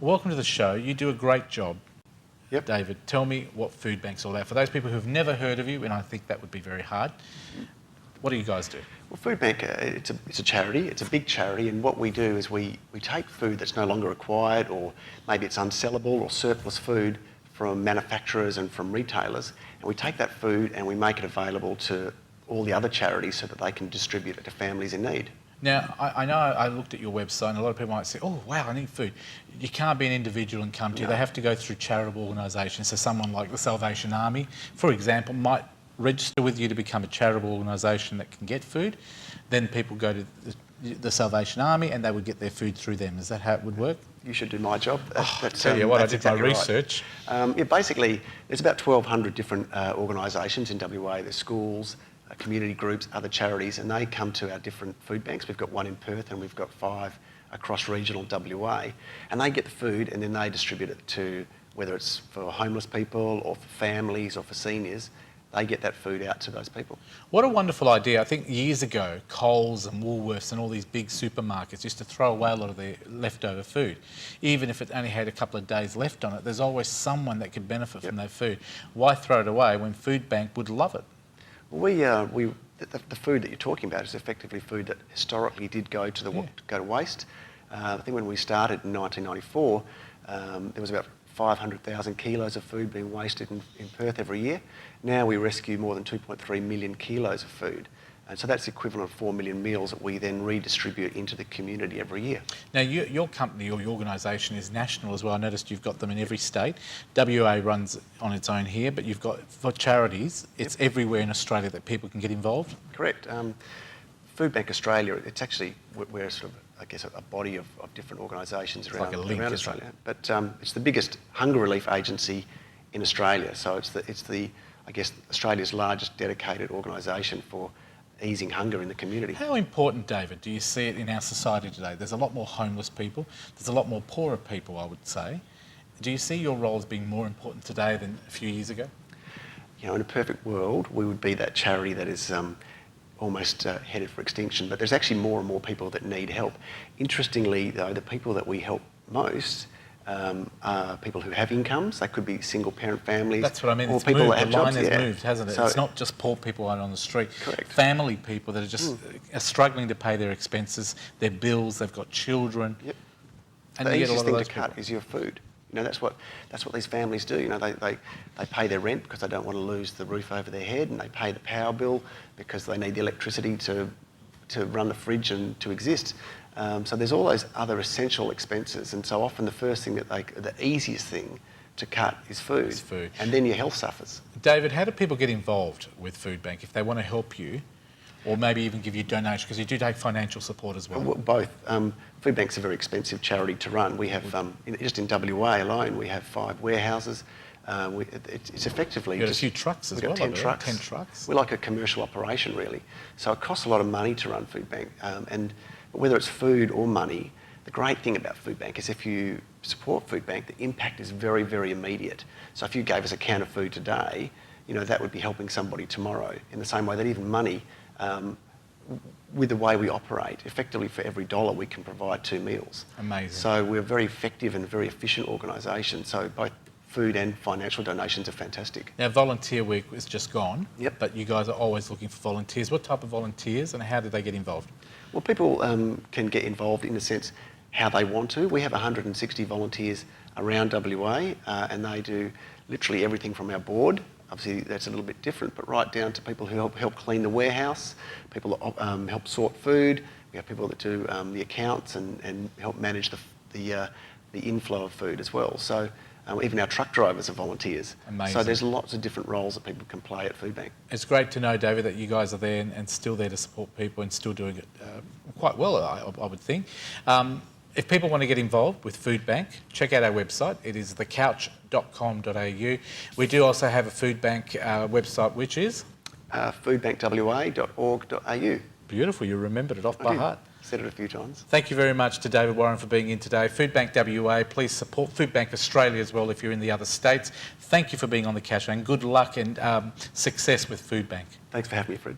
Welcome to the show. You do a great job. Yep. David, tell me what Foodbank's all about. For those people who've never heard of you, and I think that would be very hard, what do you guys do? Well, Foodbank, it's a charity. It's a big charity, and what we do is we take food that's no longer required, or maybe it's unsellable or surplus food from manufacturers and from retailers, and we take that food and we make it available to all the other charities so that they can distribute it to families in need. Now, I know I looked at your website and a lot of people might say, oh, wow, I need food. You can't be an individual and come to you. They have to go through charitable organisations. So someone like the Salvation Army, for example, might register with you to become a charitable organisation that can get food. Then people go to the Salvation Army and they would get their food through them. Is that how it would work? You should do my job. Tell you what, I did exactly my research. Right. Basically, there's about 1,200 different organisations in WA. There's schools, community groups, other charities, and they come to our different food banks. We've got one in Perth and we've got 5 across regional WA, and they get the food and then they distribute it to, whether it's for homeless people or for families or for seniors, they get that food out to those people. What a wonderful idea. I think years ago, Coles and Woolworths and all these big supermarkets used to throw away a lot of their leftover food. Even if it only had a couple of days left on it, there's always someone that could benefit from that food. Why throw it away when Foodbank would love it? The food that you're talking about is effectively food that historically did go to waste. I think when we started in 1994, there was about 500,000 kilos of food being wasted in Perth every year. Now we rescue more than 2.3 million kilos of food. And so that's the equivalent of 4 million meals that we then redistribute into the community every year. Now, your company or your organisation is national as well. I noticed you've got them in every state. WA runs on its own here, but you've got, for charities, it's everywhere in Australia that people can get involved? Correct. Foodbank Australia, it's actually, we're sort of, I guess, a body of different organisations around Australia. But it's the biggest hunger relief agency in Australia. So it's the I guess, Australia's largest dedicated organisation for easing hunger in the community. How important, David, do you see it in our society today? There's a lot more homeless people. There's a lot more poorer people, I would say. Do you see your role as being more important today than a few years ago? You know, in a perfect world, we would be that charity that is almost headed for extinction, but there's actually more and more people that need help. Interestingly, though, the people that we help most are people who have incomes. They could be single-parent families. That's what I mean. Or it's people moved. that have the line jobs. has moved, hasn't it? So it's not just poor people out on the street. Correct. Family people that are just are struggling to pay their expenses, their bills. They've got children. Yep. And the you get a easiest lot of thing those to cut is your food. You know, that's what these families do. You know, they pay their rent because they don't want to lose the roof over their head, and they pay the power bill because they need the electricity to run the fridge and to exist. So there's all those other essential expenses, and so often the first thing the easiest thing to cut is food. It's food. And then your health suffers. David, how do people get involved with Foodbank if they want to help you, or maybe even give you donations, because you do take financial support as well? Both. Foodbank's a very expensive charity to run. We have, just in WA alone, we have 5 warehouses. It's effectively... You've got a few trucks as well. We've got 10 trucks. 10 trucks. We're like a commercial operation, really. So it costs a lot of money to run Foodbank. And whether it's food or money, the great thing about Foodbank is if you support Foodbank, the impact is very, very immediate. So if you gave us a can of food today, you know, that would be helping somebody tomorrow, in the same way that even money, with the way we operate, effectively for every $1 we can provide 2 meals. Amazing. So we're a very effective and very efficient organisation. So both food and financial donations are fantastic. Now, Volunteer Week is just gone, Yep. but you guys are always looking for volunteers. What type of volunteers and how do they get involved? Well, people can get involved in the sense how they want to. We have 160 volunteers around WA, and they do literally everything from our board. Obviously, that's a little bit different, but right down to people who help clean the warehouse, people that help sort food. We have people that do the accounts and help manage the inflow of food as well. So even our truck drivers are volunteers. Amazing. So there's lots of different roles that people can play at Foodbank. It's great to know, David, that you guys are there and still there to support people and still doing it quite well, I would think. If people want to get involved with Foodbank, check out our website. It is thecouch.com.au. We do also have a Foodbank website, which is? foodbankwa.org.au. Beautiful. You remembered it off by heart. Said it a few times. Thank you very much to David Warren for being in today. Foodbank WA, please support Foodbank Australia as well if you're in the other states. Thank you for being on the Couch, and good luck and success with Foodbank. Thanks for having me, Fred.